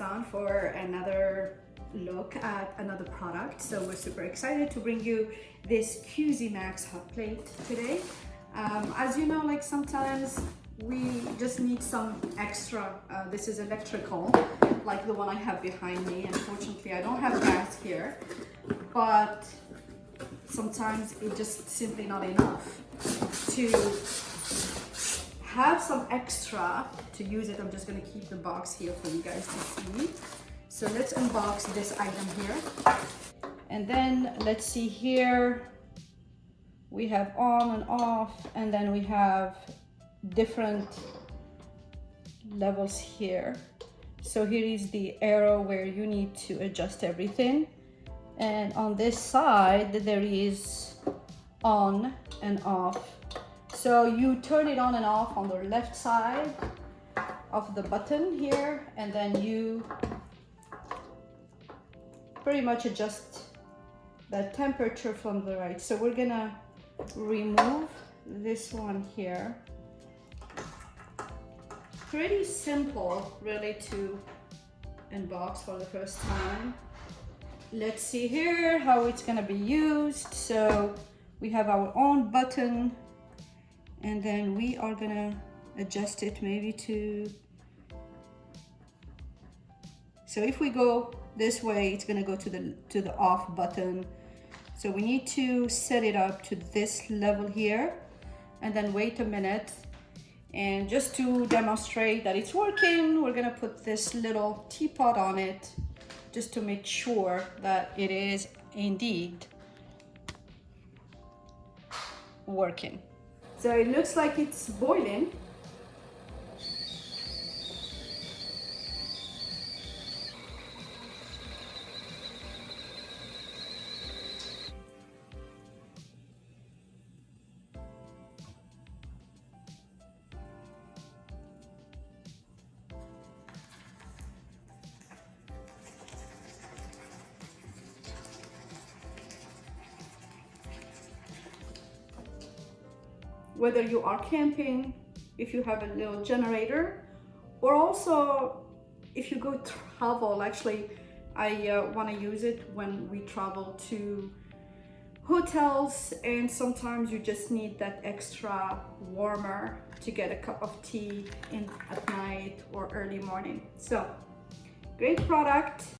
on for another look at another product. So we're super excited to bring you this Cusimax hot plate today. As you know, like sometimes we just need some extra. This is electrical, like the one I have behind me. Unfortunately, I don't have gas here, but sometimes it's just simply not enough to have some extra to use it. I'm just gonna keep the box here for you guys to see. So let's unbox this item here. And then let's see here. We have on and off, and then we have different levels here. So here is the arrow where you need to adjust everything. And on this side, there is on and off. So you turn it on and off on the left side of the button here, and then you pretty much adjust the temperature from the right. So we're gonna remove this one here. Pretty simple really to unbox for the first time. Let's see here how it's gonna be used. So we have our own button, and then we are gonna adjust it maybe to, so if we go this way, it's gonna go to the off button. So we need to set it up to this level here and then wait a minute. And just to demonstrate that it's working, we're gonna put this little teapot on it just to make sure that it is indeed working. So it looks like it's boiling. Whether you are camping, if you have a little generator, or also if you go travel. Actually, I want to use it when we travel to hotels, and sometimes you just need that extra warmer to get a cup of tea in at night or early morning. So great product.